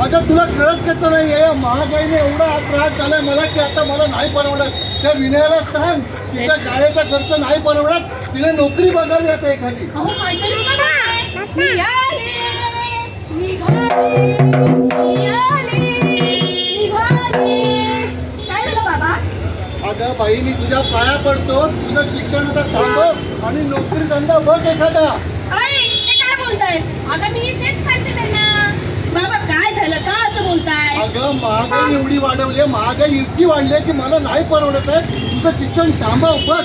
अगं तुला कळत कसं नाही आहे, महागाईने एवढा त्रास झालाय मला की आता मला नाही परवडत. त्या विनयाला सांग तिच्या शाळेचा खर्च नाही परवडत, तिला नोकरी बघावी आता एखादी. अगं बाई मी तुझ्या पाया पडतो, तुझं शिक्षण आता थांबव आणि नोकरी धंदा बघ एखादा. काय बोलताय? अगं मी तेच सांगते त्यांना. बाबा काय झालं, का असं बोलताय? अगं महागाई एवढी वाढवली, महागाई इतकी वाढली की मला नाही परवडत आहे, तुझं शिक्षण थांबव बघ.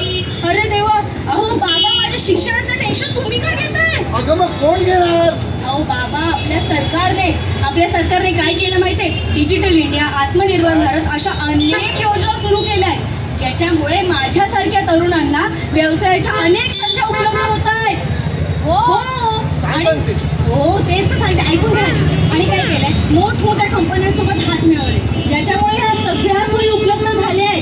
अरे देवा, अहो बाबा माझ्या शिक्षणाचं टेन्शन तुम्ही का घेताय? अगं मग कोण घेणार? अहो बाबा आपल्या सरकारने काय केलं माहितीये? डिजिटल इंडिया, आत्मनिर्भर भारत अशा अनेक योजना सुरू केल्या आहेत, ज्याच्यामुळे माझ्यासारख्या तरुणांना व्यवसायाच्या अनेक संधी उपलब्ध होत आहेत. हो तेच तर सांगते, ऐकून घ्या. आणि काय केलंय, मोठमोठ्या कंपन्यांचं